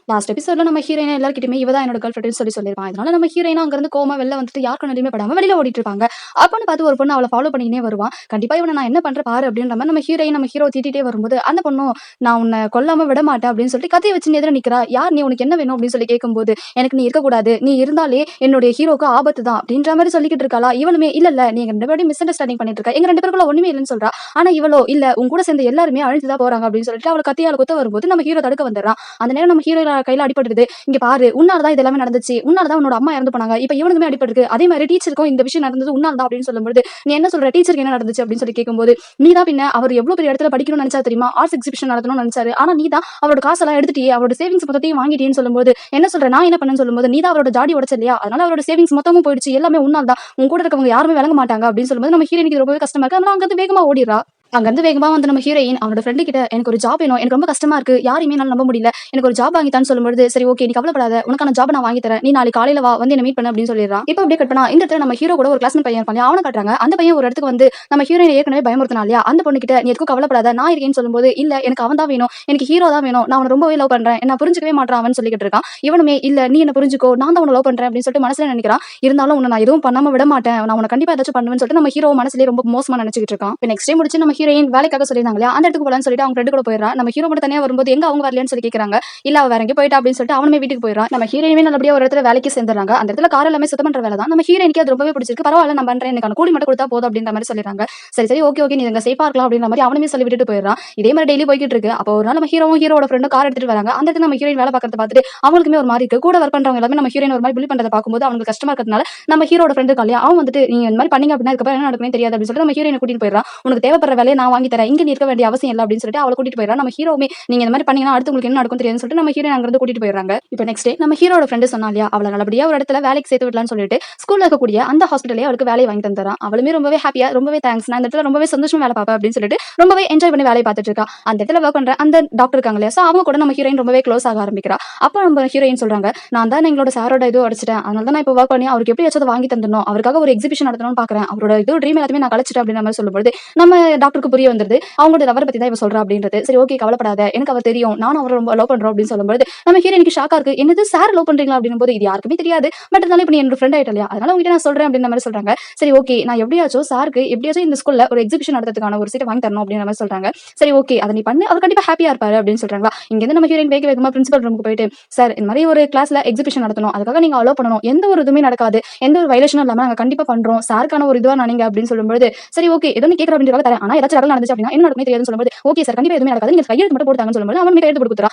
Last எபிசோட்ல நம்ம heroine எல்லார்கிட்டயுமே இவ தான் என்னோட கேர்ள் ஃப்ரெண்ட்னு சொல்லிருப்பான். இதனால நம்ம ஹீரோயின் அங்க இருந்து கோமா வெளில வந்துட்டு யார் கண்ணுலயுமே படாம வெளில ஓடிட்டு இருப்பாங்க. அப்பன்னு பார்த்து ஒரு பொண்ணு அவளை ஃபாலோ பண்ணினே வருவான். கண்டிப்பா இவனை நான் என்ன பண்ற பாரு அப்படின்ற மாதிரி நம்ம ஹீரோயின் நம்ம ஹீரோ திட்டிட்டே வரும்போது அந்த பொண்ணும் நான் உன்னை கொல்லாம விட மாட்டேன் அப்படின்னு சொல்லிட்டு கதையை வச்சு எதிர நிக்கிறா. யார் நீ, உனக்கு என்ன வேணும் அப்படின்னு சொல்லி கேட்கும்போது எனக்கு நீ இருக்கக்கூடாது, நீ இருந்தாலே என்னுடைய ஹீரோக்கு ஆபத்து தான் அப்படின்ற மாதிரி சொல்லிக்கிட்டு இருக்காளா. இவனுமே இல்ல இல்ல நீங்க ரெண்டு பேரும் மிஸ் அண்டர்ஸ்டாண்டிங் பண்ணிட்டு இருக்கா, எங்க ரெண்டு பேருக்குள்ள ஒண்ணுமே இல்லைன்னு சொல்றா. ஆனா இவளோ இல்ல உன் கூட சேர்ந்து எல்லாருமே அழிஞ்சுதான் போறாங்க அப்படின்னு சொல்லிட்டு அவளை கத்தியால குத்த வரும்போது நம்ம ஹீரோ தடுக்க வந்துடுறான். அந்த நேரம் நம்ம ஹீரோ கையில அடிபடுது. இங்க பாரு, உன்னாலதான் இது எல்லாமே நடந்துச்சு, உன்னாலதான் உன்னோட அம்மா இறந்து போனாங்க, இப்ப இவனுக்குமே அடிபட்டிருக்கு, அதே மாதிரி டீச்சருக்கும் இந்த விஷயம் நடந்தது உன்னால்தான் அப்படின்னு சொல்லும்போது நீ என்ன சொல்ற, டீச்சருக்கு என்ன நடந்துச்சு அப்படின்னு சொல்லி கேட்கும்போது நீ தான் பின்ன அவர் எவ்வளவு பெரிய இடத்துல படிக்கணும்னு நினைச்சா தெரியுமா, ஆர்ட்ஸ் எக்ஸிபிஷன் நடத்தணும்னு நினைச்சாரு, ஆனா நீ தான் அவரோட காசெல்லாம் எடுத்துட்டியே, அவரோட சேவிங்ஸ் மொத்தத்தையும் வாங்கிட்டேன்னு சொல்லும்போது என்ன சொல்ற, நான் என்ன பண்ணேன்னு சொல்லும்போது நீ தான் அவரோட ஜாடி உடச்ச இல்லையா, அதனால அவரோட சேவிங்ஸ் மொத்தமும் போயிடுச்சு, எல்லாமே உன்னால் தான், உன் கூட இருக்கவங்க யாருமே விளங்க மாட்டாங்க அப்படின்னு சொல்லும்போது நம்ம ஹீரோயினுக்கு ரொம்பவே கஷ்டமா இருக்கு. அதனால அங்க வேகமா ஓடிடுறா. அங்கிருந்து வேகமா வந்து நம்ம ஹீரோயின் அவனோட ஃப்ரெண்டு கிட்ட எனக்கு ஒரு ஜாப் வேணும், எனக்கு ரொம்ப கஷ்டமா இருக்கு, யாரையுமே என்னால நம்ப முடியல, எனக்கு ஒரு ஜாப் வாங்கித்தான்னு சொல்லும்போது சரி ஓகே நீ கவலைப்படாத, உனக்கான ஜாப் நான் வாங்கி தரேன், நீ நாளைக்கு காலையில வா, வந்து என்ன மீட் பண்ணு அப்படின்னு சொல்லிடுறான். இப்போ அப்படியே கட் பண்ணா இந்த இடத்துல நம்ம ஹீரோ கூட ஒரு கிளாஸ்மேட் பையன் இருப்பான், அவனை காட்டுறாங்க. அந்த பையன் ஒரு இடத்துக்கு வந்து நம்ம ஹீரோயின் ஏற்கனவே பயமுறுத்தினா இல்லையா, அந்த பொண்ணு கிட்ட நீ எதுக்கும் கவலைப்படாத நான் இருக்கேன்னு சொல்லும்போது இல்ல எனக்கு அவன் தான் வேணும், எனக்கு ஹீரோ தான் வேணும், நான் அவனை ரொம்பவே லவ் பண்றேன், என்ன புரிஞ்சுக்கவே மாட்டான் அவன் சொல்லிக்கிட்டு இருக்கான். இவனுமே இல்ல நீ என்ன புரிஞ்சுக்கோ, நான் தான் உன்னை லவ் பண்றேன் அப்படின்னு சொல்லிட்டு மனசுல நினைக்கிறான். இருந்தாலும் உன்னை நான் எதுவும் பண்ணாம விட மாட்டேன், நான் உனக்கு கண்டிப்பா ஏதாச்சும் பண்ணுவேன்னு சொல்லிட்டு நம்ம ஹீரோ மனசுலயே ரொம்ப மோசமா நினைச்சிட்டு இருக்கான். இப்போ நெக்ஸ்ட் டே முடிச்சு நம்ம ஹீரோயின் வேலைக்காக சொல்லிருந்தாங்க இல்லையா, அந்த இடத்துக்கு போலான்னு சொல்லிட்டு அவங்க ஃப்ரெண்டு கூட போயிடுறா. நம்ம ஹீரோ மட்டும் தனியா வரும்போது எங்க அவங்க வரலையான்னு சொல்லி கேக்குறாங்க. இல்ல அவ வேற எங்க போயிட்டா அப்படின்னு சொல்லிட்டு அவனுமே வீட்டுக்கு போயிடுறான். நம்ம ஹீரோயினுமே நல்லபடியா ஒரு இடத்துல வேலைக்கு சேர்ந்துறாங்க. அந்த இடத்துல கார் எல்லாமே சுத்தம் பண்ற வேலை தான். நம்ம ஹீரோயினுக்கு அது ரொம்பவே பிடிச்சிருக்கு. பரவாயில்ல நான் பண்றேன், எனக்கு கூலி மட்டும் கொடுத்தா போதும் அப்படின்ற மாதிரி சொல்லிடுறாங்க. சரி சரி ஓகே ஓகே நீ இங்க சேஃபா இருக்கலாம் அப்படின்ற மாதிரி அவனுமே சொல்லி விட்டுட்டு போயிடுறான். இதே மாதிரி டெய்லி போய்கிட்டு இருக்கு. அப்போ ஒரு நாள் நம்ம ஹீரோவும் ஹீரோட ஃப்ரெண்டும் கார் எடுத்துட்டு வராங்க. அந்த இடத்துல நம்ம ஹீரோயின் வேலை பார்க்கறத பார்த்துட்டு அவங்களுக்குமே ஒரு மாதிரி இருக்கு. கூட ஒர்க் பண்றவங்க எல்லாமே நம்ம ஹீரோயின் ஒரு மாதிரி புலி பண்றத பார்க்கும்போது அவங்களுக்கு கஷ்டமா இருக்கிறதுனால நம்ம ஹீரோட ஃப்ரெண்டு காலியா அவன் வந்துட்டு நீங்க இந்த மாதிரி பண்ணீங்க அப்படின்னா அதுக்கப்புறம் என்ன நடக்கும்னு தெரியாது அப்படின்னு சொல்லிட்டு நம்ம ஹீரோயினை கூட்டிட்டு போயிடுறான். உனக்கு தேவைப்படுற வேலையை நான் வாங்கி தரேன், இங்க நீ இருக்க வேண்டிய அவசியம் இல்லை அப்படின்னு சொல்லிட்டு அவளை கூட்டிட்டு போயிடுறான். நம்ம ஹீரோவுமே நீங்க இந்த மாதிரி பண்ணீங்கன்னா அடுத்து உங்களுக்கு என்ன நடக்கும் தெரியாதுன்னு சொல்லிட்டு நம்ம ஹீரோயின் அங்க இருந்து கூட்டிட்டு போயிடுறாங்க. இப்போ நெக்ஸ்ட் டே நம்ம ஹீரோட ஃப்ரெண்டு சொன்னா இல்லையா, அவளை நல்லபடியா ஒரு இடத்துல வேலைக்கு சேர்த்து விடலாம்னு சொல்லிட்டு ஸ்கூல்ல இருக்கக்கூடிய அந்த ஹாஸ்பிட்டலே அவளுக்கு வேலையை வாங்கி தந்துறான். அவளுமே ரொம்பவே ஹாப்பியா ரொம்பவே தேங்க்ஸ், நான் இந்த இடத்துல ரொம்பவே சந்தோஷமா வேலை பார்ப்பேன் அப்படின்னு சொல்லிட்டு ரொம்பவே என்ஜாய் பண்ணி வேலையை பார்த்துட்டு இருக்கா. அந்த இடத்துல ஒர்க் பண்ற அந்த டாக்டர் இருக்காங்க இல்லையா, அவங்க கூட நம்ம ஹீரோயின் ரொம்பவே க்ளோஸ் ஆக ஆரம்பிக்கிறா. அப்போ நம்ம ஹீரோயின் சொல்றாங்க நான் தான் எங்களோட சாரோட இது அடிச்சிட்டேன், அதனால தான் நான் இப்போ ஒர்க் பண்ணி அவருக்கு எப்படி வச்சதை வாங்கி தந்தணும், அவருக்காக ஒரு எக்ஸிபிஷன் நடத்தணும்னு பாக்குறேன், அவரோட இது ட்ரீம் எல்லாத்தையுமே நான் கழிச்சிட்டேன் அப்படின்ற மாதிரி சொல்லும்போது நம்ம டாக்டருக்கு புரிய வந்துருது அவங்களோட லவரை பத்தி தான் இவ சொல்றா அப்படின்றது. சரி ஓகே கவலைப்படாத, எனக்கு அவர் தெரியும், நானும் அவரை ரொம்ப லவ் பண்றோம் அப்படின்னு சொல்லும்போது நம்ம ஹீரோயினுக்கு ஷாக்கா இருக்கு. என்னது சார் லவ் பண்றீங்களா அப்படின்னும் போது இது யாருக்குமே தெரியாது, பட் இருந்தாலும் இப்போ நீ என்னோட ஃப்ரெண்ட் ஆயிட்டா இல்லையா, அதனால உங்ககிட்ட நான் சொல்றேன் அப்படின்ற மாதிரி சொல்றாங்க. சரி ஓகே நான் எப்படியாச்சும் சாருக்கு எப்படியாச்சும் இந்த ஸ்கூல்ல ஒரு எக்ஸிபிஷன் நடத்துறதுக்கான ஒரு சீட்டை வாங்கி தரணும் அப்படின்ற மாதிரி சொல்றாங்க. சரி ஓகே அதை நீ பண்ணு, அவர் கண்டிப்பா ஹாப்பியா இருப்பாரு அப்படின்னு சொல்றாங்களா. இங்க இருந்து நம்ம ஹீரோயின் வேகமா பிரின்சிபல் ரூமுக்கு போயிட்டு சார் இந்த மாதிரி ஒரு கிளாஸ்ல எக்ஸிபிஷன் நடத்தணும், அதுக்காக நீங்க அலோ பண்ணணும், எந்த ஒரு இதுவுமே நடக்காது, எந்த ஒரு வயலேஷனும் இல்லாம நாங்க கண்டிப்பா பண்றோம், சாருக்கான ஒரு இதுவா நானீங்க அப்படின்னு சொல்லும்போது சரி ஓகே ஏதோ நீ கேட்கற அப்படின்றத தரேன், ஆனா ஏதாச்சும் நடந்துச்சு அப்படின்னா என்ன நடக்குமே தெரியாதுன்னு சொல்லும்போது ஓகே சார் கண்டிப்பா எதுவுமே நடக்காது, நீங்க கையெழுத்து மட்டும் போட்டாங்கன்னு சொல்லும்போது அவன் கையெழுத்து போட்டு கொடுத்துறா.